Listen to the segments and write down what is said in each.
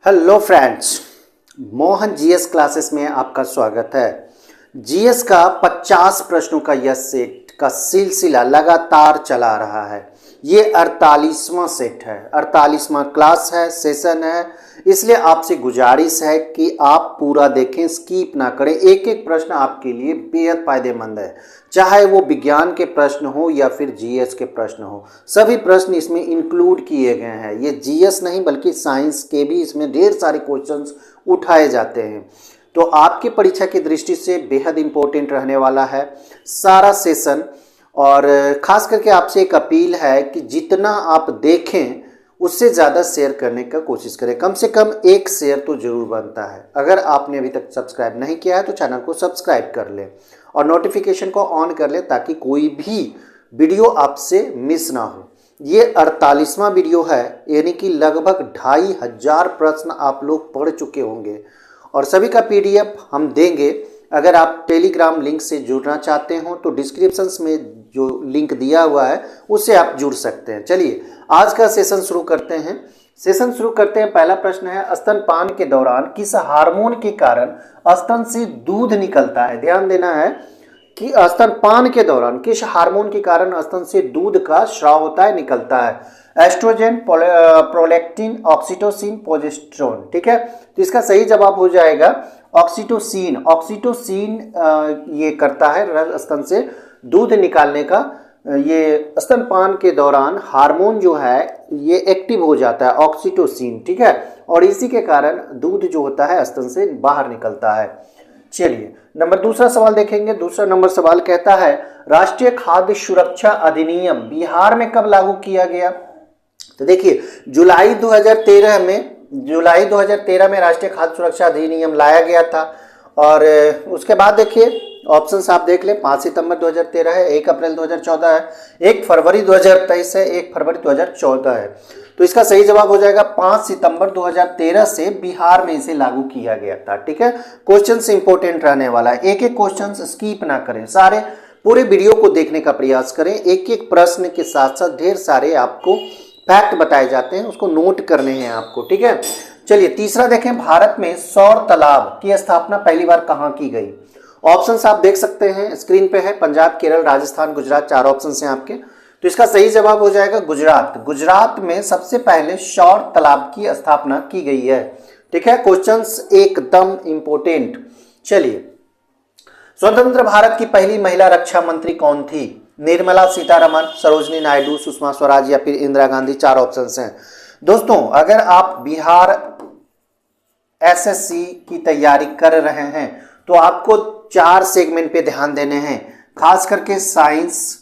Hello friends, Mohan GS classes में आपका स्वागत है। जीएस का 50 प्रश्नों का यह सेट का सिलसिला लगातार चला रहा है। ये 48वां सेट है, 48वां क्लास है, सेशन है। इसलिए आपसे गुजारिश है कि आप पूरा देखें, स्किप ना करें। एक एक प्रश्न आपके लिए बेहद फायदेमंद है, चाहे वो विज्ञान के प्रश्न हो या फिर जीएस के प्रश्न हो। सभी प्रश्न इसमें इंक्लूड किए गए हैं। ये जीएस नहीं बल्कि साइंस के भी इसमें ढेर सारे क्वेश्चंस उठाए जाते हैं। तो आपकी परीक्षा की दृष्टि से बेहद इंपॉर्टेंट रहने वाला है सारा सेशन। और ख़ास करके आपसे एक अपील है कि जितना आप देखें उससे ज़्यादा शेयर करने का कोशिश करें। कम से कम एक शेयर तो ज़रूर बनता है। अगर आपने अभी तक सब्सक्राइब नहीं किया है तो चैनल को सब्सक्राइब कर लें और नोटिफिकेशन को ऑन कर लें ताकि कोई भी वीडियो आपसे मिस ना हो। ये 48वां वीडियो है, यानी कि लगभग 2500 प्रश्न आप लोग पढ़ चुके होंगे और सभी का पीडीएफ हम देंगे। अगर आप टेलीग्राम लिंक से जुड़ना चाहते हो तो डिस्क्रिप्शंस में जो लिंक दिया हुआ है उससे आप जुड़ सकते हैं। चलिए आज का सेशन शुरू करते हैं। पहला प्रश्न है, स्तनपान के दौरान किस हार्मोन के कारण स्तन से दूध निकलता है? ध्यान देना है कि स्तनपान के दौरान किस हार्मोन के कारण स्तन से दूध का स्राव होता है, निकलता है। Oestrogen, prolactin, oxytocin, progesterone. ठीक है, तो इसका सही जवाब हो जाएगा ऑक्सीटोसिन। ऑक्सीटोसिन ये करता है स्तन से दूध निकालने का। ये स्तनपान के दौरान हार्मोन जो है ये एक्टिव हो जाता है, ऑक्सीटोसिन। ठीक है, और इसी के कारण दूध जो होता है स्तन से बाहर निकलता है। चलिए दूसरा सवाल देखेंगे। दूसरा नंबर सवाल कहता है, राष्ट्रीय खाद्य सुरक्षा अधिनियम बिहार में कब लागू किया गया? तो देखिए जुलाई 2013 में राष्ट्रीय खाद्य सुरक्षा अधिनियम लाया गया था। और उसके बाद देखिए ऑप्शंस आप देख लें। 5 सितंबर 2013 है, 1 अप्रैल 2014 है, 1 फरवरी 2023 है, 1 फरवरी 2014 है। तो इसका सही जवाब हो जाएगा 5 सितंबर 2013 से बिहार में इसे लागू किया गया था। ठीक है, क्वेश्चन से इंपॉर्टेंट रहने वाला है। एक एक क्वेश्चन स्किप ना करें, सारे पूरे वीडियो को देखने का प्रयास करें। एक एक प्रश्न के साथ साथ ढेर सारे आपको फैक्ट बताए जाते हैं, उसको नोट करने हैं आपको। ठीक है, चलिए तीसरा देखें, भारत में सौर तालाब की स्थापना पहली बार कहाँ की गई? ऑप्शंस आप देख सकते हैं स्क्रीन पे है। पंजाब, केरल, राजस्थान, गुजरात, 4 ऑप्शंस हैं आपके। तो इसका सही जवाब हो जाएगा गुजरात। गुजरात में सबसे पहले सौर तालाब की स्थापना की गई है। ठीक है, क्वेश्चंस एकदम इंपॉर्टेंट। चलिए, स्वतंत्र भारत की पहली महिला रक्षा मंत्री कौन थी? निर्मला सीतारमण, सरोजनी नायडू, सुषमा स्वराज या फिर इंदिरा गांधी। 4 ऑप्शंस हैं। दोस्तों अगर आप बिहार एसएससी की तैयारी कर रहे हैं तो आपको 4 सेगमेंट पे ध्यान देने हैं, खास करके साइंस।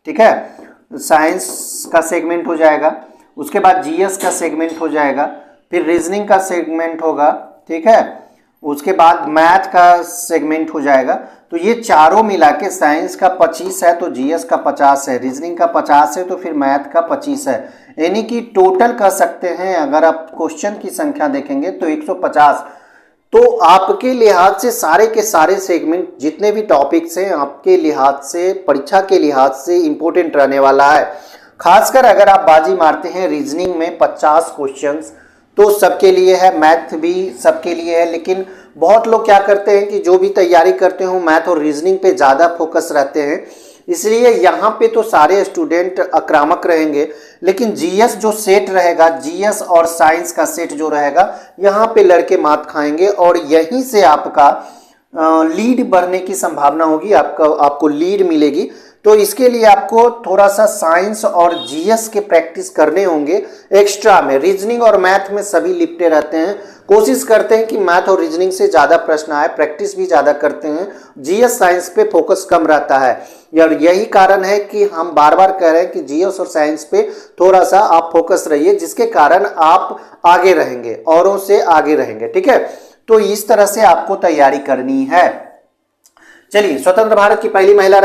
ठीक है, साइंस का सेगमेंट हो जाएगा, उसके बाद जीएस का सेगमेंट हो जाएगा, फिर रीजनिंग का सेगमेंट होगा। ठीक है, उसके बाद मैथ का सेगमेंट हो जाएगा। तो ये चारों मिला के साइंस का 25 है, तो जीएस का 50 है, रीजनिंग का 50 है, तो फिर मैथ का 25 है। यानी कि टोटल कह सकते हैं अगर आप क्वेश्चन की संख्या देखेंगे तो 150। तो आपके लिहाज से सारे के सारे सेगमेंट जितने भी टॉपिक्स हैं आपके लिहाज से, परीक्षा के लिहाज से इंपॉर्टेंट रहने वाला है। खासकर अगर आप बाजी मारते हैं रीजनिंग में 50 क्वेश्चंस तो सबके लिए है, मैथ भी सबके लिए है। लेकिन बहुत लोग क्या करते हैं कि जो भी तैयारी करते हो मैथ और रीजनिंग पे ज़्यादा फोकस रहते हैं, इसलिए यहाँ पे तो सारे स्टूडेंट आक्रामक रहेंगे। लेकिन जीएस जो सेट रहेगा, जीएस और साइंस का सेट जो रहेगा, यहाँ पे लड़के मात खाएंगे और यहीं से आपका लीड बढ़ने की संभावना होगी, आपको लीड मिलेगी। तो इसके लिए आपको थोड़ा सा साइंस और जीएस के प्रैक्टिस करने होंगे एक्स्ट्रा में। रीजनिंग और मैथ में सभी लिपटे रहते हैं, कोशिश करते हैं कि मैथ और रीजनिंग से ज़्यादा प्रश्न आए, प्रैक्टिस भी ज़्यादा करते हैं। जीएस साइंस पे फोकस कम रहता है और यही कारण है कि हम बार बार कह रहे हैं कि जीएस और साइंस पे थोड़ा सा आप फोकस रहिए, जिसके कारण आप आगे रहेंगे, औरों से आगे रहेंगे। ठीक है, तो इस तरह से आपको तैयारी करनी है। चलिए, स्वतंत्र भारत की पहली महिला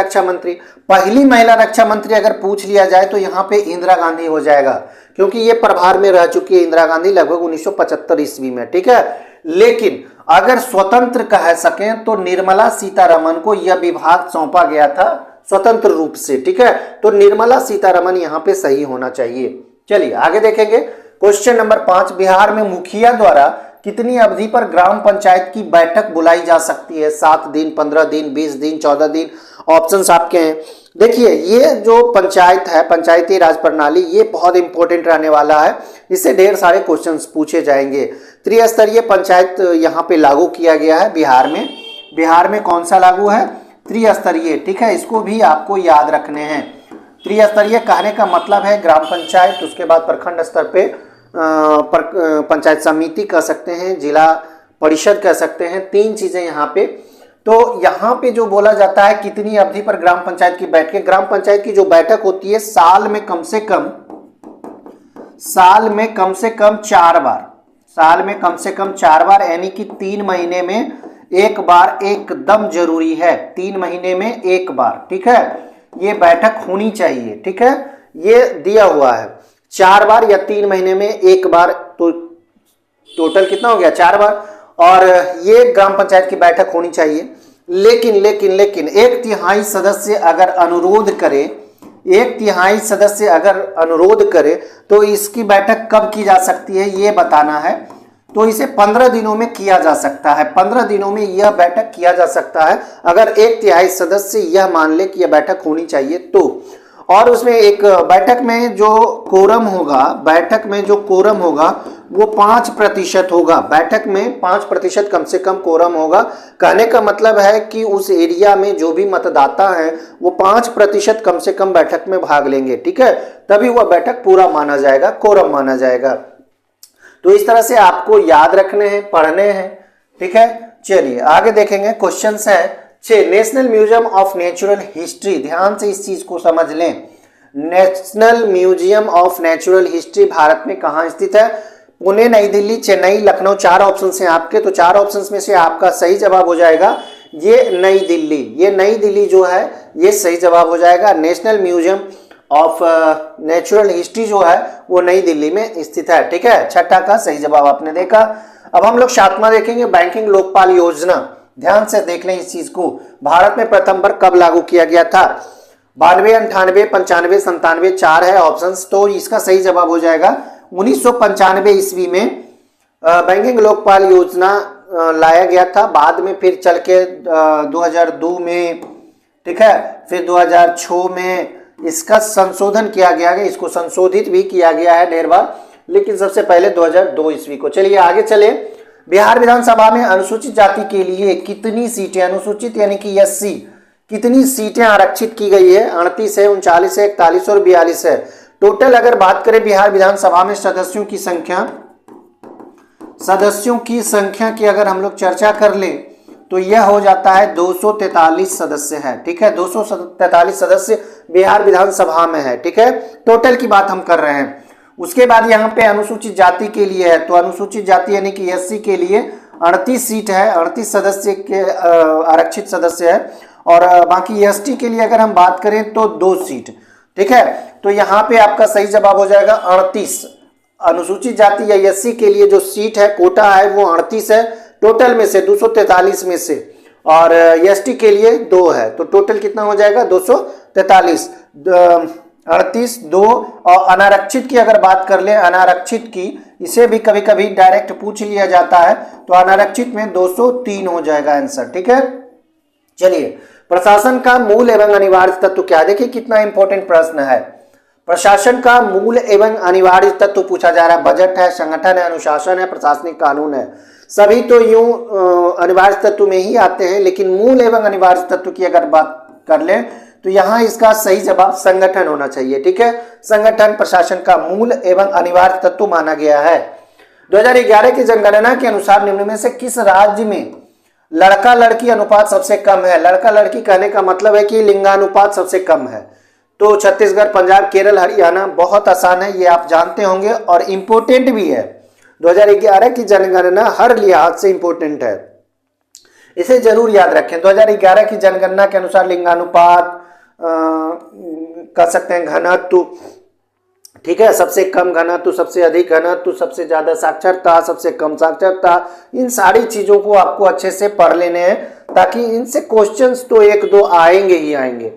रक्षा मंत्री अगर पूछ लिया जाए तो यहाँ पे इंदिरा गांधी हो जाएगा, क्योंकि ये प्रभार में रह चुकी है इंदिरा गांधी लगभग 1975 ईस्वी में। ठीक है, लेकिन अगर स्वतंत्र कह सकें तो निर्मला सीतारमण को यह विभाग सौंपा गया था स्वतंत्र रूप से। ठीक है, तो निर्मला सीतारमण यहाँ पे सही होना चाहिए। चलिए आगे देखेंगे। क्वेश्चन नंबर 5, बिहार में मुखिया द्वारा कितनी अवधि पर ग्राम पंचायत की बैठक बुलाई जा सकती है? 7 दिन, 15 दिन, 20 दिन, 14 दिन। ऑप्शंस आपके हैं। देखिए, ये जो पंचायत है, पंचायती राज प्रणाली, ये बहुत इंपॉर्टेंट रहने वाला है। इससे ढेर सारे क्वेश्चंस पूछे जाएंगे। त्रिस्तरीय पंचायत यहाँ पे लागू किया गया है बिहार में। बिहार में कौन सा लागू है? त्रिस्तरीय। ठीक है, इसको भी आपको याद रखने हैं। त्रिस्तरीय कहने का मतलब है ग्राम पंचायत, उसके बाद प्रखंड स्तर पे पंचायत समिति कह सकते हैं, जिला परिषद कह सकते हैं। 3 चीजें यहाँ पे। तो यहाँ पे जो बोला जाता है कितनी अवधि पर ग्राम पंचायत की बैठक, ग्राम पंचायत की जो बैठक होती है साल में कम से कम 4 बार, साल में कम से कम 4 बार, यानी कि 3 महीने में एक बार एकदम जरूरी है। 3 महीने में एक बार, ठीक है, ये बैठक होनी चाहिए। ठीक है, ये दिया हुआ है 4 बार या 3 महीने में एक बार, तो टोटल कितना हो गया? 4 बार। और ये ग्राम पंचायत की बैठक होनी चाहिए। लेकिन 1/3 सदस्य अगर अनुरोध करे, 1/3 सदस्य अगर अनुरोध करे तो इसकी बैठक कब की जा सकती है ये बताना है। तो इसे 15 दिनों में किया जा सकता है। 15 दिनों में यह बैठक किया जा सकता है अगर 1/3 सदस्य यह मान ले कि यह बैठक होनी चाहिए तो। और उसमें एक बैठक में जो कोरम होगा, बैठक में जो कोरम होगा वो 5% होगा। बैठक में 5% कम से कम कोरम होगा। कहने का मतलब है कि उस एरिया में जो भी मतदाता हैं वो 5% कम से कम बैठक में भाग लेंगे। ठीक है, तभी वह बैठक पूरा माना जाएगा, कोरम माना जाएगा। तो इस तरह से आपको याद रखने हैं, पढ़ने हैं। ठीक है, चलिए आगे देखेंगे। क्वेश्चन है 6, national museum of natural history. ध्यान से इस चीज को समझ लें। National museum of natural history Bharat में कहाँ स्थित है? पुणे, नई दिल्ली, चेन्नई, लखनऊ। 4 ऑप्शन हैं आपके। तो 4 ऑप्शन में से आपका सही जवाब हो जाएगा ये नई दिल्ली। ये नई दिल्ली जो है ये सही जवाब हो जाएगा। National museum of natural history जो है वो नई दिल्ली में स्थित है। ठीक है, 6ठा का सही जवाब आपने देखा। अब हम लोग 7वां देखेंगे, बैंकिंग लोकपाल योजना। ध्यान से देख लें इस चीज को। भारत में प्रथम बार कब लागू किया गया था? 92, 98, 95, 97, 4 है ऑप्शंस। तो इसका सही जवाब हो जाएगा 1995 ईस्वी में बैंकिंग लोकपाल योजना लाया गया था। बाद में फिर चल के 2002 में, ठीक है, फिर 2006 में इसका संशोधन किया गया है। इसको संशोधित भी किया गया है ढेर बार, लेकिन सबसे पहले 2002 ईस्वी को। चलिए आगे चले। बिहार विधानसभा में अनुसूचित जाति के लिए कितनी सीटें, अनुसूचित यानी कि एससी, कितनी सीटें आरक्षित की गई है? 38 है, 39 है, 41 और 42 है। टोटल अगर बात करें बिहार विधानसभा में सदस्यों की संख्या की अगर हम लोग चर्चा कर लें तो यह हो जाता है 243 सदस्य है। ठीक है, 243 सदस्य बिहार विधानसभा में है। ठीक है, टोटल की बात हम कर रहे हैं। उसके बाद यहाँ पे अनुसूचित जाति के लिए है, तो अनुसूचित जाति यानी कि एससी के लिए 38 सीट है, 38 सदस्य के आरक्षित सदस्य है। और बाकी एसटी के लिए अगर हम बात करें तो 2 सीट। ठीक है, तो यहाँ पे आपका सही जवाब हो जाएगा 38। अनुसूचित जाति या एससी के लिए जो सीट है, कोटा है, वो 38 है टोटल में से, 243 में से। और एसटी के लिए 2 है, तो टोटल कितना हो जाएगा? 243। 38, 2। और अनारक्षित की अगर बात कर लें, अनारक्षित की, इसे भी कभी कभी डायरेक्ट पूछ लिया जाता है, तो अनारक्षित में 203 हो जाएगा आंसर। ठीक है, चलिए प्रशासन का मूल एवं अनिवार्य तत्व क्या? देखिए कितना इंपॉर्टेंट प्रश्न है। प्रशासन का मूल एवं अनिवार्य तत्व पूछा जा रहा है। बजट है, संगठन है, अनुशासन है, प्रशासनिक कानून है। सभी तो यूं अनिवार्य तत्व में ही आते हैं, लेकिन मूल एवं अनिवार्य तत्व की अगर बात कर लें तो यहाँ इसका सही जवाब संगठन होना चाहिए। ठीक है, संगठन प्रशासन का मूल एवं अनिवार्य तत्व माना गया है। 2011 की जनगणना के अनुसार निम्न में से किस राज्य में लड़का लड़की अनुपात सबसे कम है? लड़का लड़की कहने का मतलब है कि लिंगानुपात सबसे कम है। तो छत्तीसगढ़, पंजाब, केरल, हरियाणा। बहुत आसान है, ये आप जानते होंगे और इम्पोर्टेंट भी है। 2011 की जनगणना हर लिहाज से इम्पोर्टेंट है, इसे जरूर याद रखें। 2011 की जनगणना के अनुसार लिंगानुपात कह सकते हैं, घनत्व, ठीक है, सबसे कम घनत्व, सबसे अधिक घनत्व, सबसे ज्यादा साक्षरता, सबसे कम साक्षरता, इन सारी चीजों को आपको अच्छे से पढ़ लेने हैं, ताकि इनसे क्वेश्चंस तो 1-2 आएंगे ही आएंगे।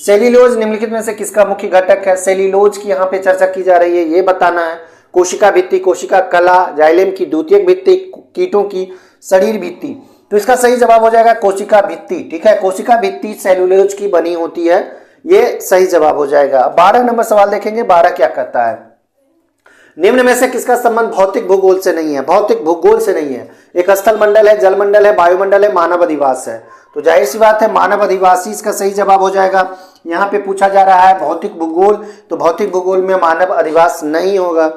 सेल्यूलोज निम्नलिखित में से किसका मुख्य घटक है? सेल्यूलोज की यहाँ पे चर्चा की जा रही है, ये बताना है। कोशिका भित्ति, कोशिका कला, जाइलेम की द्वितीयक भित्ति, कीटों की शरीर भित्ति। तो इसका सही जवाब हो जाएगा कोशिका भित्ति। ठीक है, कोशिका भित्ति सेलुलोज की बनी होती है, ये सही जवाब हो जाएगा। 12 नंबर सवाल देखेंगे, 12 क्या कहता है, निम्न में से किसका संबंध भौतिक भूगोल से नहीं है? भौतिक भूगोल से नहीं है। एक स्थल मंडल है, जल मंडल है, वायुमंडल है, मानव अधिवास है। तो जाहिर सी बात है मानव अधिवासी इसका सही जवाब हो जाएगा। यहाँ पे पूछा जा रहा है भौतिक भूगोल, तो भौतिक भूगोल में मानव अधिवास नहीं होगा।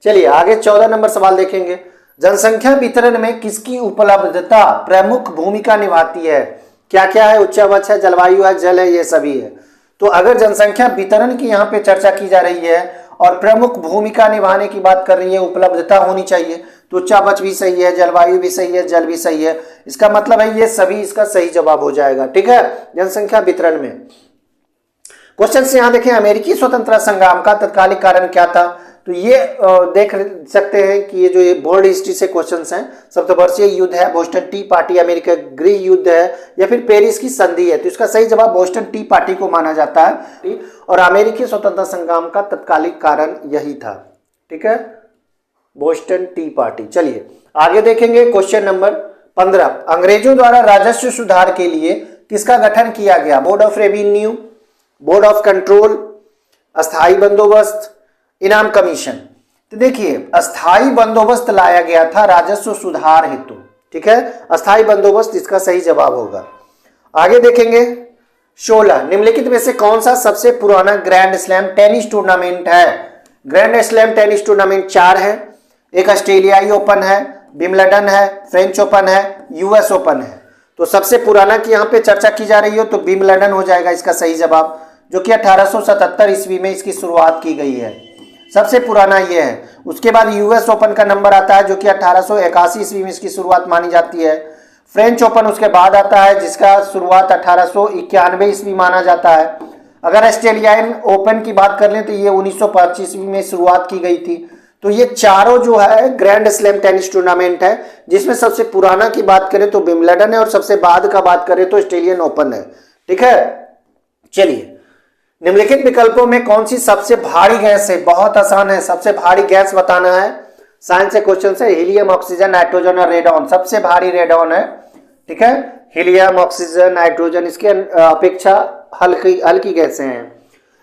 चलिए आगे 14 नंबर सवाल देखेंगे, जनसंख्या वितरण में किसकी उपलब्धता प्रमुख भूमिका निभाती है? क्या क्या है? उच्चावच है, जलवायु है, जल है, ये सभी है। तो अगर जनसंख्या वितरण की यहाँ पे चर्चा की जा रही है और प्रमुख भूमिका निभाने की बात कर रही है, उपलब्धता होनी चाहिए, तो उच्चावच भी सही है, जलवायु भी सही है, जल भी सही है। इसका मतलब है ये सभी इसका सही जवाब हो जाएगा। ठीक है, जनसंख्या वितरण में। क्वेश्चन से यहाँ देखें, अमेरिकी स्वतंत्रता संग्राम का तत्कालिक कारण क्या था? तो ये देख सकते हैं कि ये जो ये बोर्ड हिस्ट्री से क्वेश्चंस हैं, सप्तवर्षीय युद्ध है, बोस्टन टी पार्टी, अमेरिका गृह युद्ध है, या फिर पेरिस की संधि है। तो इसका सही जवाब बोस्टन टी पार्टी को माना जाता है और अमेरिकी स्वतंत्रता संग्राम का तत्कालिक कारण यही था। ठीक है, बोस्टन टी पार्टी। चलिए आगे देखेंगे क्वेश्चन नंबर 15, अंग्रेजों द्वारा राजस्व सुधार के लिए किसका गठन किया गया? Board of revenue, board of control, अस्थाई बंदोबस्त, इनाम कमीशन। तो देखिए अस्थाई बंदोबस्त लाया गया था राजस्व सुधार हेतु। ठीक है, अस्थाई बंदोबस्त इसका सही जवाब होगा। आगे देखेंगे 16, निम्नलिखित में से कौन सा सबसे पुराना ग्रैंड स्लैम टेनिस टूर्नामेंट है? ग्रैंड स्लैम टेनिस टूर्नामेंट 4 है, एक ऑस्ट्रेलियाई ओपन है, विंबलडन है, फ्रेंच ओपन है, यूएस ओपन है। तो सबसे पुराना की यहाँ पे चर्चा की जा रही हो तो विंबलडन हो जाएगा इसका सही जवाब, जो कि 1877 ईस्वी में इसकी शुरुआत की गई है, सबसे पुराना ये है। उसके बाद यूएस ओपन का नंबर आता है जो कि 1881 ईस्वी में इसकी शुरुआत मानी जाती है। फ्रेंच ओपन उसके बाद आता है जिसका शुरुआत 1891 ईस्वी माना जाता है। अगर ऑस्ट्रेलियन ओपन की बात कर लें तो ये 1925 ईस्वी में शुरुआत की गई थी। तो ये चारों जो है ग्रैंड स्लैम टेनिस टूर्नामेंट है, जिसमें सबसे पुराना की बात करें तो विंबलडन है और सबसे बाद का बात करें तो ऑस्ट्रेलियन ओपन है। ठीक है, चलिए निम्नलिखित विकल्पों में कौन सी सबसे भारी गैस है? बहुत आसान है, सबसे भारी गैस बताना है। साइंस से क्वेश्चन है, हीलियम, ऑक्सीजन, नाइट्रोजन और रेडॉन। सबसे भारी रेडॉन है। ठीक है, हीलियम, ऑक्सीजन, नाइट्रोजन इसके अपेक्षा हल्की गैसें हैं।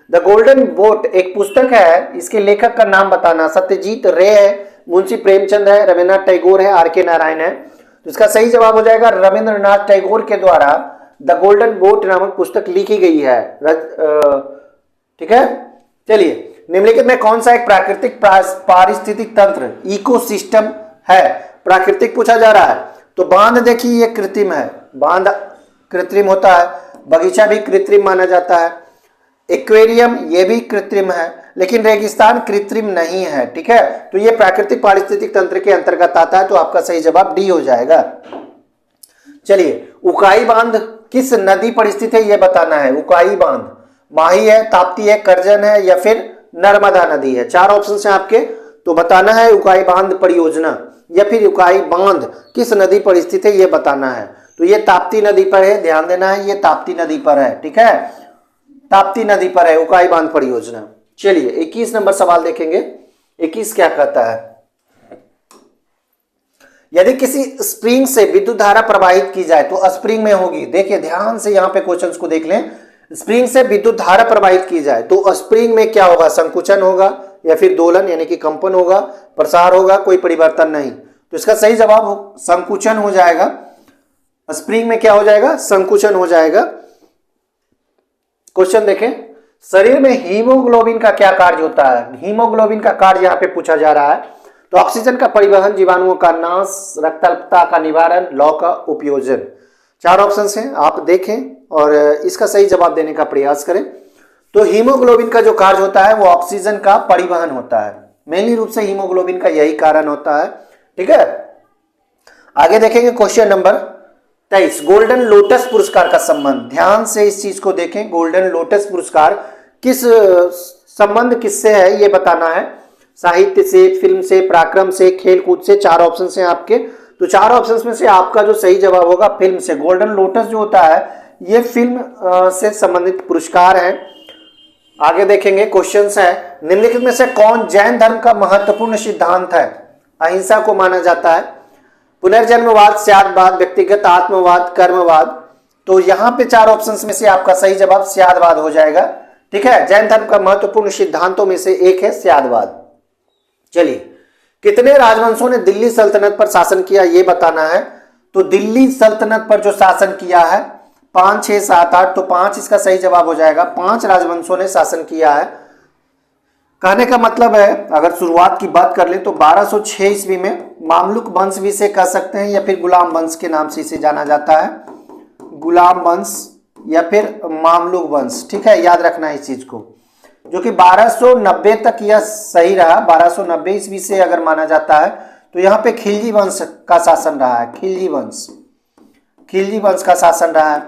द गोल्डन बोट एक पुस्तक है, इसके लेखक का नाम बताना। सत्यजीत रे है, मुंशी प्रेमचंद है, रविन्द्रनाथ टैगोर है, आर के नारायण है। तो इसका सही जवाब हो जाएगा रविन्द्रनाथ टैगोर के द्वारा द गोल्डन बोट नामक पुस्तक लिखी गई है। ठीक है, चलिए निम्नलिखित में कौन सा एक प्राकृतिक पारिस्थितिक तंत्र इकोसिस्टम है? प्राकृतिक पूछा जा रहा है तो बांध देखिए ये कृत्रिम है, बांध कृत्रिम होता है, बगीचा भी कृत्रिम माना जाता है, एक्वेरियम ये भी कृत्रिम है, लेकिन रेगिस्तान कृत्रिम नहीं है। ठीक है, तो ये प्राकृतिक पारिस्थितिक तंत्र के अंतर्गत आता है, तो आपका सही जवाब डी हो जाएगा। चलिए उकाई बांध किस नदी पर स्थित है ये बताना है। उकाई बांध माही है, ताप्ती है, करजन है या फिर नर्मदा नदी है। 4 ऑप्शन है आपके, तो बताना है उकाई बांध परियोजना या फिर उकाई बांध किस नदी पर स्थित है ये बताना है। तो ये ताप्ती नदी पर है, ध्यान देना है, ये ताप्ती नदी पर है। ठीक है, ताप्ती नदी पर है उकाई बांध परियोजना। चलिए 21 नंबर सवाल देखेंगे। 21 क्या कहता है, यदि किसी स्प्रिंग से विद्युत धारा प्रवाहित की जाए तो स्प्रिंग में होगी। देखिए ध्यान से यहाँ पे क्वेश्चंस को देख लें। स्प्रिंग से विद्युत धारा प्रवाहित की जाए तो स्प्रिंग में क्या होगा? संकुचन होगा या फिर दोलन यानी कि कंपन होगा, प्रसार होगा, कोई परिवर्तन नहीं। तो इसका सही जवाब संकुचन हो जाएगा। स्प्रिंग में क्या हो जाएगा? संकुचन हो जाएगा। क्वेश्चन देखें, शरीर में हीमोग्लोबिन का क्या कार्य होता है? हीमोग्लोबिन का कार्य यहाँ पे पूछा जा रहा है। तो ऑक्सीजन का परिवहन, जीवाणुओं का नाश, रक्ताल्पता का निवारण, लौ का उपयोजन। 4 ऑप्शन हैं, आप देखें और इसका सही जवाब देने का प्रयास करें। तो हीमोग्लोबिन का जो कार्य होता है वो ऑक्सीजन का परिवहन होता है, मेनली रूप से हीमोग्लोबिन का यही कारण होता है। ठीक है, आगे देखेंगे क्वेश्चन नंबर 23, गोल्डन लोटस पुरस्कार का संबंध। ध्यान से इस चीज को देखें, गोल्डन लोटस पुरस्कार किस संबंध किससे है ये बताना है। साहित्य से, फिल्म से, पराक्रम से, खेल कूद से। 4 ऑप्शन हैं आपके, तो 4 ऑप्शंस में से आपका जो सही जवाब होगा फिल्म से। गोल्डन लोटस जो होता है ये फिल्म से संबंधित पुरस्कार है। आगे देखेंगे क्वेश्चंस है, निम्नलिखित में से कौन जैन धर्म का महत्वपूर्ण सिद्धांत है? अहिंसा को माना जाता है। पुनर्जन्मवाद, स्यादवाद, व्यक्तिगत आत्मवाद, कर्मवाद। तो यहां पे 4 ऑप्शंस में से आपका सही जवाब स्यादवाद हो जाएगा। ठीक है, जैन धर्म का महत्वपूर्ण सिद्धांतों में से एक है स्यादवाद। चलिए, कितने राजवंशों ने दिल्ली सल्तनत पर शासन किया ये बताना है। तो दिल्ली सल्तनत पर जो शासन किया है 5, 6, 7, 8, तो 5 इसका सही जवाब हो जाएगा। 5 राजवंशों ने शासन किया है। कहने का मतलब है, अगर शुरुआत की बात कर ले तो 1206 ईस्वी में मामलुक वंश भी इसे कह सकते हैं या फिर गुलाम वंश के नाम से इसे जाना जाता है, गुलाम वंश या फिर मामलुक वंश। ठीक है, याद रखना है इस चीज को, जो कि 1290 तक यह सही रहा। 1290 ईस्वी से अगर माना जाता है तो यहाँ पे खिलजी वंश का शासन रहा है। खिलजी वंश का शासन रहा है।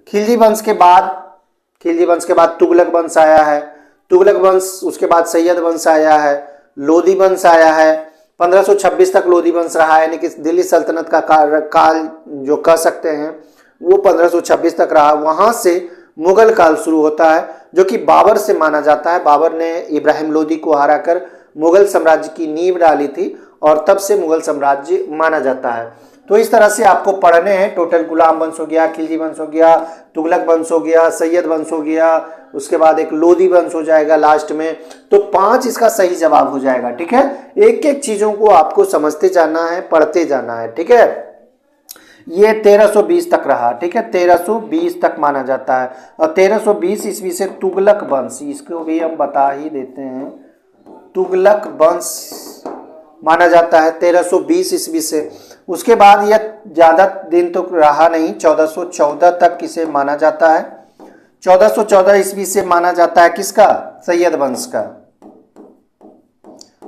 खिलजी वंश के बाद तुगलक वंश आया है। तुगलक वंश, उसके बाद सैयद वंश आया है, लोधी वंश आया है। 1526 तक लोधी वंश रहा है, यानी कि दिल्ली सल्तनत का काल जो कह सकते हैं वो 1526 तक रहा। वहां से मुगल काल शुरू होता है, जो कि बाबर से माना जाता है। बाबर ने इब्राहिम लोधी को हराकर मुगल साम्राज्य की नींव डाली थी और तब से मुगल साम्राज्य माना जाता है। तो इस तरह से आपको पढ़ने हैं। टोटल गुलाम वंश हो गया, खिलजी वंश हो गया, तुगलक वंश हो गया, सैयद वंश हो गया, उसके बाद एक लोधी वंश हो जाएगा लास्ट में। तो 5 इसका सही जवाब हो जाएगा। ठीक है, एक एक चीजों को आपको समझते जाना है, पढ़ते जाना है। ठीक है, ये 1320 तक रहा। ठीक है, 1320 तक माना जाता है। और 1320 ईस्वी से तुगलक वंश, इसको भी हम बता ही देते हैं, तुगलक वंश माना जाता है 1320 ईस्वी से। उसके बाद यह ज्यादा दिन तो रहा नहीं, 1414 तक इसे माना जाता है। 1414 ईस्वी से माना जाता है किसका? सैयद वंश का,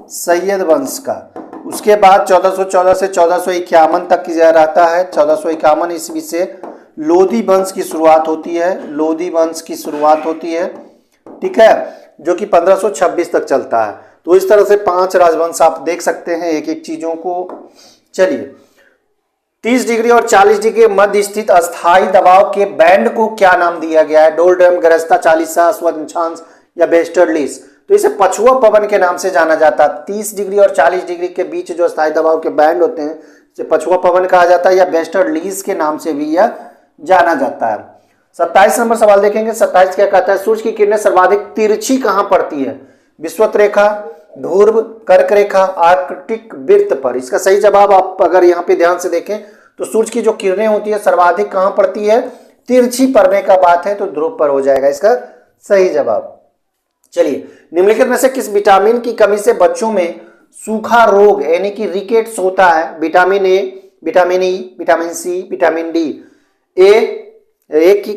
सैयद वंश का। उसके बाद 1414 से 1451 तक रहता है। 1451 ईस्वी से लोधी वंश की शुरुआत होती है। लोधी वंश की शुरुआत होती है। ठीक है, जो कि 1526 तक चलता है। तो इस तरह से 5 राजवंश आप देख सकते हैं एक एक चीजों को। चलिए, 30 डिग्री और 40 डिग्री के मध्य स्थित अस्थायी दबाव के बैंड को क्या नाम दिया गया है? डोलड्रम, गरजता, चालीसा, स्वच्छांश या वेस्टर्लीज। तो इसे पछुआ पवन के नाम से जाना जाता है। 30 डिग्री और 40 डिग्री के बीच जो अस्थायी दबाव के बैंड होते हैं इसे पछुआ पवन कहा जाता है या वेस्टर्लीज के नाम से भी यह जाना जाता है। 27 नंबर सवाल देखेंगे। 27 क्या कहता है? सूर्य की किरणें सर्वाधिक तिरछी कहां पड़ती है? विषुवत रेखा, ध्रुव, कर्क रेखा, आर्कटिक वृत्त पर। इसका सही जवाब आप अगर यहाँ पे ध्यान से देखें तो सूर्य की जो किरणें होती है सर्वाधिक कहां पड़ती है? तिरछी पड़ने का बात है तो ध्रुव पर हो जाएगा इसका सही जवाब। चलिए, निम्नलिखित में से किस विटामिन की कमी से बच्चों में सूखा रोग यानी कि रिकेट्स होता है? Vitamin A, vitamin E, vitamin C, vitamin D. A की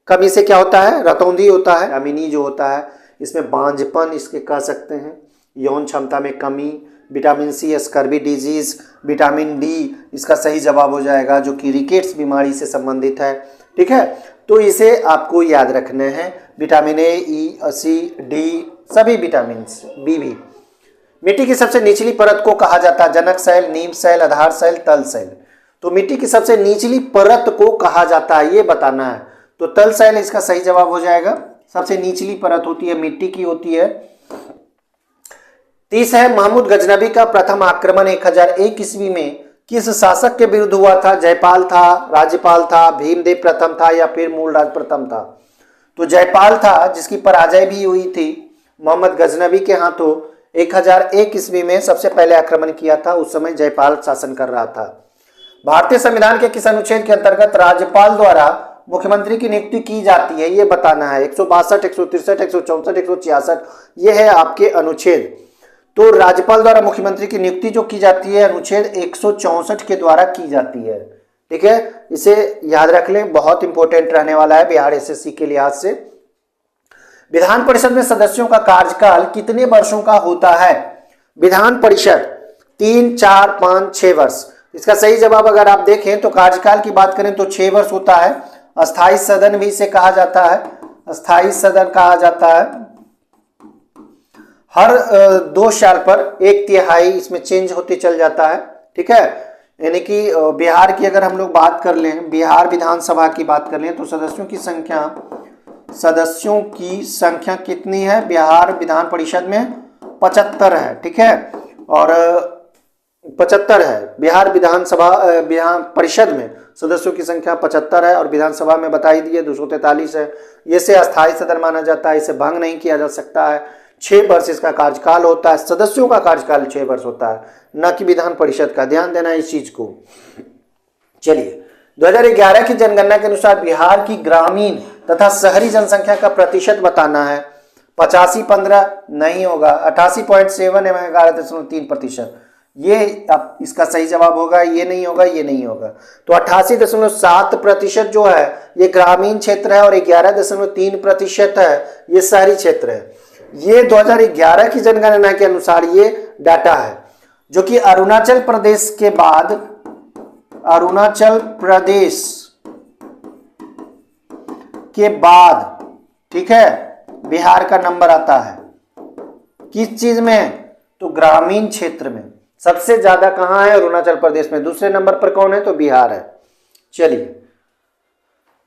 कमी से क्या होता है? रतौंधी होता है। विटामिन ई जो होता है इसमें बांझपन इसके कह सकते हैं, यौन क्षमता में कमी। Vitamin C scurvy disease. Vitamin D इसका सही जवाब हो जाएगा, जो कि रिकेट्स बीमारी से संबंधित है। ठीक है, तो इसे आपको याद रखने हैं। Vitamin A, E, C, D, सभी विटामिन, बी भी। मिट्टी की सबसे निचली परत को कहा जाता है? जनक सेल, नीम सेल, आधार सेल, तल सेल। तो मिट्टी की सबसे निचली परत को कहा जाता है ये बताना है। तो तल सेल इसका सही जवाब हो जाएगा। सबसे निचली परत होती है मिट्टी की होती है। 30 है, महमूद गजनबी का प्रथम आक्रमण 1001 ईस्वी में किस शासक के विरुद्ध हुआ था? जयपाल था, राज्यपाल था, भीमदेव प्रथम था या फिर मूलराज प्रथम था? तो जयपाल था, जिसकी पराजय भी हुई थी मोहम्मद गजनबी के हाथों। 1001 ईस्वी में सबसे पहले आक्रमण किया था, उस समय जयपाल शासन कर रहा था। भारतीय संविधान के किस अनुच्छेद के अंतर्गत राज्यपाल द्वारा मुख्यमंत्री की नियुक्ति की जाती है ये बताना है? 162, 163, 164, 166 ये है आपके अनुच्छेद। तो राज्यपाल द्वारा मुख्यमंत्री की नियुक्ति जो की जाती है अनुच्छेद 164 के द्वारा की जाती है। ठीक है, इसे याद रख लें, बहुत इंपॉर्टेंट रहने वाला है बिहार एसएससी के लिहाज से। विधान परिषद में सदस्यों का कार्यकाल कितने वर्षों का होता है? विधान परिषद 3, 4, 5, 6 वर्ष। इसका सही जवाब अगर आप देखें तो कार्यकाल की बात करें तो 6 वर्ष होता है। अस्थायी सदन भी इसे कहा जाता है, अस्थायी सदन कहा जाता है। हर 2 साल पर 1/3 इसमें चेंज होते चल जाता है। ठीक है, यानी कि बिहार की अगर हम लोग बात कर लें, बिहार विधानसभा की बात कर लें तो सदस्यों की संख्या सदस्यों की संख्या कितनी है बिहार विधान परिषद में? 75 है, ठीक है। और 75 है बिहार विधान परिषद में सदस्यों की संख्या 75 है, और विधानसभा में बताई दी है 243 है। ये से अस्थायी सदन माना जाता है, इसे भंग नहीं किया जा सकता है। 6 वर्ष इसका कार्यकाल होता है, सदस्यों का कार्यकाल 6 वर्ष होता है, न कि विधान परिषद का। ध्यान देना इस चीज को। चलिए, 2011 की जनगणना के अनुसार बिहार की ग्रामीण तथा शहरी जनसंख्या का प्रतिशत बताना है। 85-15 नहीं होगा, 88.7 एवं 11.3%। ये अब इसका सही जवाब होगा, ये नहीं होगा, ये नहीं होगा। तो 88.7% जो है ये ग्रामीण क्षेत्र है और 11.3% है ये शहरी क्षेत्र है। ये 2011 की जनगणना के अनुसार ये डाटा है, जो कि अरुणाचल प्रदेश के बाद ठीक है बिहार का नंबर आता है। किस चीज में? तो ग्रामीण क्षेत्र में सबसे ज्यादा कहां है? अरुणाचल प्रदेश में। दूसरे नंबर पर कौन है? तो बिहार है। चलिए,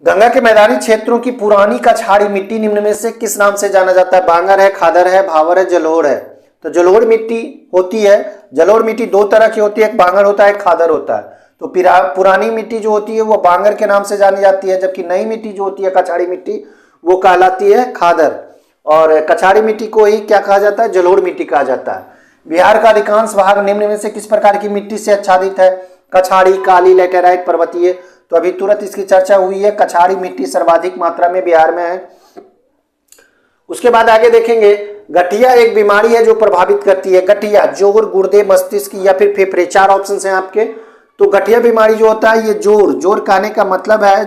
गंगा के मैदानी क्षेत्रों की पुरानी कछाड़ी मिट्टी निम्न में से किस नाम से जाना जाता है? बांगर है, खादर है, भावर है, जलोढ़ है। तो जलोढ़ मिट्टी होती है। जलोढ़ मिट्टी 2 तरह की होती है, एक बांगर होता है, एक खादर होता है। तो पुरानी मिट्टी जो होती है वो बांगर के नाम से जानी जाती है, जबकि नई मिट्टी जो होती है कछाड़ी मिट्टी वो कहलाती है खादर। और कछाड़ी मिट्टी को ही क्या कहा जाता है? जलोढ़ मिट्टी कहा जाता है। बिहार का अधिकांश भाग निम्न में से किस प्रकार की मिट्टी से आच्छादित है? कछाड़ी, काली, लैटेराइट, पर्वतीय। तो अभी तुरंत इसकी चर्चा हुई है, कछाड़ी मिट्टी सर्वाधिक मात्रा में बिहार में है। उसके बाद आगे देखेंगे, गठिया एक बीमारी है जो प्रभावित करती है। गठिया जोड़, गुर्दे, मस्तिष्क या फिर फेफड़े, 4 ऑप्शन हैं आपके। तो गठिया बीमारी जो होता है ये जोड़ कहने का मतलब है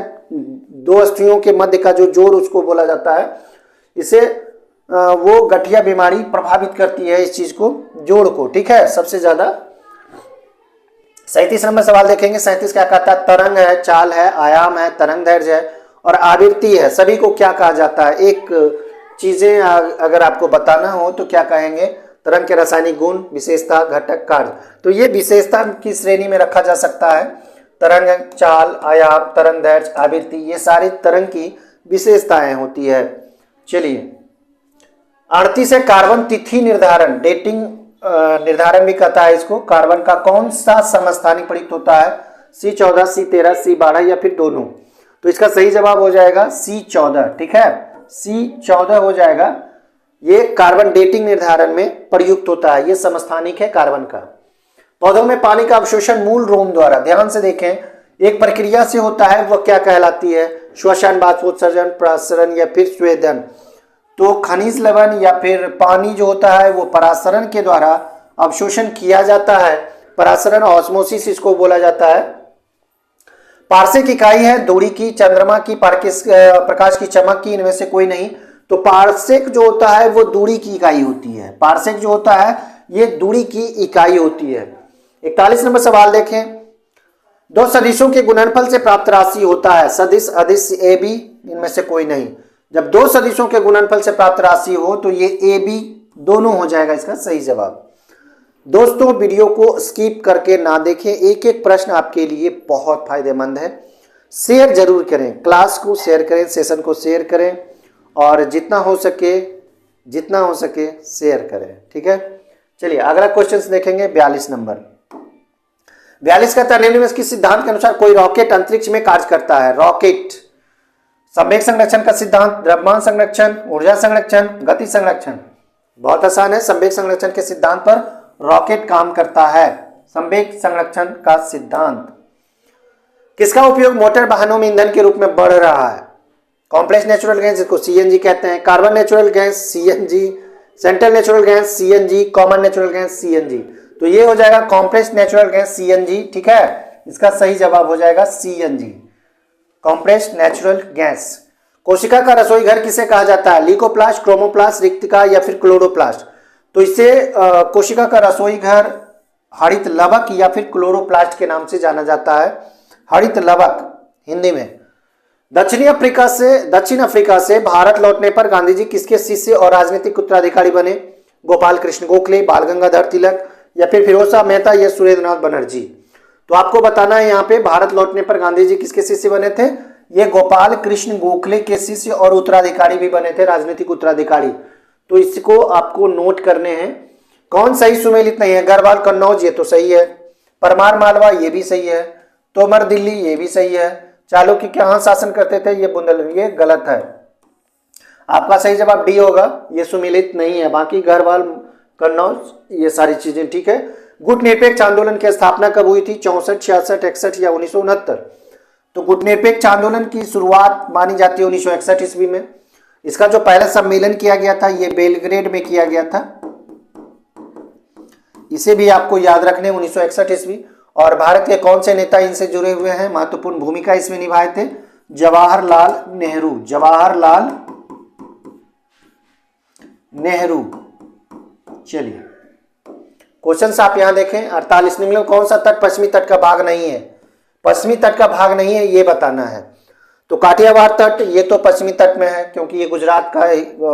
2 अस्थियों के मध्य का जो जोड़ उसको बोला जाता है। इसे वो गठिया बीमारी प्रभावित करती है इस चीज को, जोड़ को, ठीक है, सबसे ज्यादा। 37 नंबर सवाल देखेंगे। 37 क्या कहता है? तरंग है, चाल है, आयाम है, तरंग दैर्ध्य है और आवृत्ति है। सभी को क्या कहा जाता है? एक चीजें अगर आपको बताना हो तो क्या कहेंगे? तरंग के रासायनिक गुण, विशेषता, घटक, कार्य। तो ये विशेषता की श्रेणी में रखा जा सकता है। तरंग, चाल, आयाम, तरंग दैर्ध्य, आवृत्ति, ये सारी तरंग की विशेषताएं होती है। चलिए, 38 है कार्बन तिथि निर्धारण, डेटिंग निर्धारण भी कहता है इसको। कार्बन का कौन सा समस्थानिक प्रयुक्त होता है? C14, C13, C12 या फिर दोनों? तो इसका सही जवाब हो जाएगा C14, ठीक है, C14 हो जाएगा। ये कार्बन डेटिंग निर्धारण में प्रयुक्त होता है, ये समस्थानिक है कार्बन का। पौधों में पानी का अवशोषण मूल रोम द्वारा, ध्यान से देखें, एक प्रक्रिया से होता है, वह क्या कहलाती है? श्वसन, बाष्पोत्सर्जन, प्रसरण या फिर स्वेदन। तो खनिज लवण या फिर पानी जो होता है वो परासरण के द्वारा अवशोषण किया जाता है। परासरण, ऑस्मोसिस इसको बोला जाता है। पार्सेक इकाई है दूरी की, चंद्रमा की, प्रकाश की, चमक की, इनमें से कोई नहीं। तो पार्सेक जो होता है वो दूरी की इकाई होती है। पार्सेक जो होता है ये दूरी की इकाई होती है। 41 नंबर सवाल देखें। 2 सदिशों के गुणनफल से प्राप्त राशि होता है। सदिश, अदिश, ए बी, इनमें से कोई नहीं। जब 2 सदिशों के गुणनफल से प्राप्त राशि हो तो ये ए बी दोनों हो जाएगा इसका सही जवाब। दोस्तों, वीडियो को स्किप करके ना देखें, एक एक प्रश्न आपके लिए बहुत फायदेमंद है। शेयर जरूर करें, क्लास को शेयर करें, सेशन को शेयर करें और जितना हो सके शेयर करें, ठीक है। चलिए अगला क्वेश्चन देखेंगे। 42 नंबर। 42 का निम्न में किस सिद्धांत के अनुसार कोई रॉकेट अंतरिक्ष में कार्य करता है? रॉकेट, संवेग संरक्षण का सिद्धांत, द्रव्यमान संरक्षण, ऊर्जा संरक्षण, गति संरक्षण। बहुत आसान है, संवेग संरक्षण के सिद्धांत पर रॉकेट काम करता है। संवेग संरक्षण का सिद्धांत। किसका उपयोग मोटर वाहनों में ईंधन के रूप में बढ़ रहा है? कॉम्प्लेक्स नेचुरल गैस जिसको सीएनजी कहते हैं, carbon natural gas CNG, central natural gas CNG, common natural gas CNG. तो ये हो जाएगा कॉम्प्लेक्स नेचुरल गैस सीएनजी, ठीक है, इसका सही जवाब हो जाएगा सीएनजी, कॉम्प्रेस्ड नेचुरल गैस। कोशिका का रसोई घर किसे कहा जाता है? ल्यूकोप्लास्ट, क्रोमोप्लास्ट, रिक्तिका या फिर क्लोरोप्लास्ट। तो इसे कोशिका का रसोई घर हरित लवक या फिर क्लोरोप्लास्ट के नाम से जाना जाता है। हरित लवक हिंदी में। दक्षिण अफ्रीका से भारत लौटने पर गांधी जी किसके शिष्य और राजनीतिक उत्तराधिकारी बने? गोपाल कृष्ण गोखले, बाल गंगाधर तिलक या फिर फिरोज शाह मेहता या सुरेंद्रनाथ बनर्जी। तो आपको बताना है यहाँ पे भारत लौटने पर गांधी जी किसके शिष्य बने थे? ये गोपाल कृष्ण गोखले के शिष्य और उत्तराधिकारी भी बने थे, राजनीतिक उत्तराधिकारी। तो इसको आपको नोट करने हैं। कौन सही सुमेलित नहीं है? गढ़वाल कन्नौज ये तो सही है, परमार मालवा ये भी सही है, तोमर दिल्ली ये भी सही है, चालुक्य कहाँ शासन करते थे? ये बुंदेलखंड, ये गलत है। आपका सही जवाब डी होगा, ये सुमेलित नहीं है। बाकी गढ़वाल कन्नौज ये सारी चीजें ठीक है। गुट निरपेक्ष आंदोलन की स्थापना कब हुई थी? 64, 66, 61 या 1969? तो गुट निरपेक्ष आंदोलन की शुरुआत मानी जाती है 1961 ईस्वी में। इसका जो पहला सम्मेलन किया गया था ये बेलग्रेड में किया गया था, इसे भी आपको याद रखने 1961 ईस्वी। और भारत के कौन से नेता इनसे जुड़े हुए हैं? महत्वपूर्ण भूमिका इसमें निभाए थे जवाहरलाल नेहरू, जवाहरलाल नेहरू। चलिए क्वेश्चन आप यहां देखें, 48 निम्न में कौन सा तट पश्चिमी तट का भाग नहीं है? पश्चिमी तट का भाग नहीं है ये बताना है। तो काठियावाड़ तट ये तो पश्चिमी तट में है क्योंकि ये गुजरात का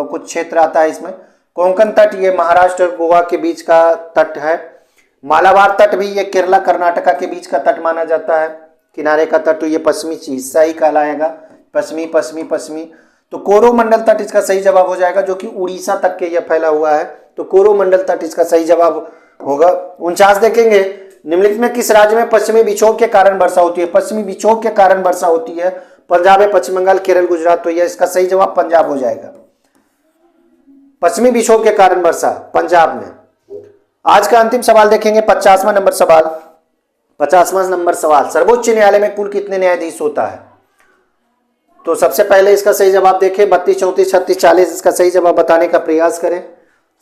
कुछ क्षेत्र आता है इसमें। कोंकण तट ये महाराष्ट्र और गोवा के बीच का तट है। मालाबार तट भी ये केरला कर्नाटका के बीच का तट माना जाता है, किनारे का तट। तो ये पश्चिमी हिस्सा ही कहलाएगा, पश्चिमी पश्चिमी पश्चिमी। तो कोरोमंडल तट इसका सही जवाब हो जाएगा, जो कि उड़ीसा तक के ये फैला हुआ है। तो कोरोमंडल तट इसका सही जवाब होगा। 49 देखेंगे, निम्नलिखित में किस राज्य में पश्चिमी विक्षोभ के कारण वर्षा होती है? पश्चिमी विक्षोभ के कारण वर्षा होती है पंजाब है, पश्चिम बंगाल, केरल, गुजरात। तो यह इसका सही जवाब पंजाब हो जाएगा। पश्चिमी विक्षोभ के कारण वर्षा पंजाब में। आज का अंतिम सवाल देखेंगे, 50वां नंबर सवाल। 50वां नंबर सवाल, सर्वोच्च न्यायालय में कुल कितने न्यायाधीश होता है? तो सबसे पहले इसका सही जवाब देखें, 32, 34, 36, 40। इसका सही जवाब बताने का प्रयास करें।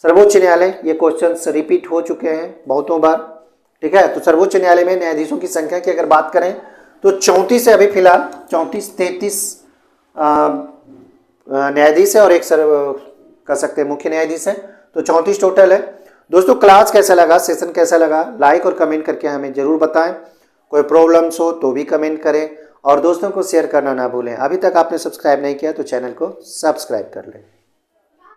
सर्वोच्च न्यायालय, ये क्वेश्चन रिपीट हो चुके हैं बहुतों बार, ठीक है। तो सर्वोच्च न्यायालय में न्यायाधीशों की संख्या की अगर बात करें तो 34 है अभी फिलहाल, 34, 33 न्यायाधीश है और एक कह सकते हैं मुख्य न्यायाधीश है। तो 34 टोटल है। दोस्तों क्लास कैसा लगा, सेशन कैसा लगा, लाइक और कमेंट करके हमें जरूर बताएं। कोई प्रॉब्लम्स हो तो भी कमेंट करें और दोस्तों को शेयर करना ना भूलें। अभी तक आपने सब्सक्राइब नहीं किया तो चैनल को सब्सक्राइब कर लें।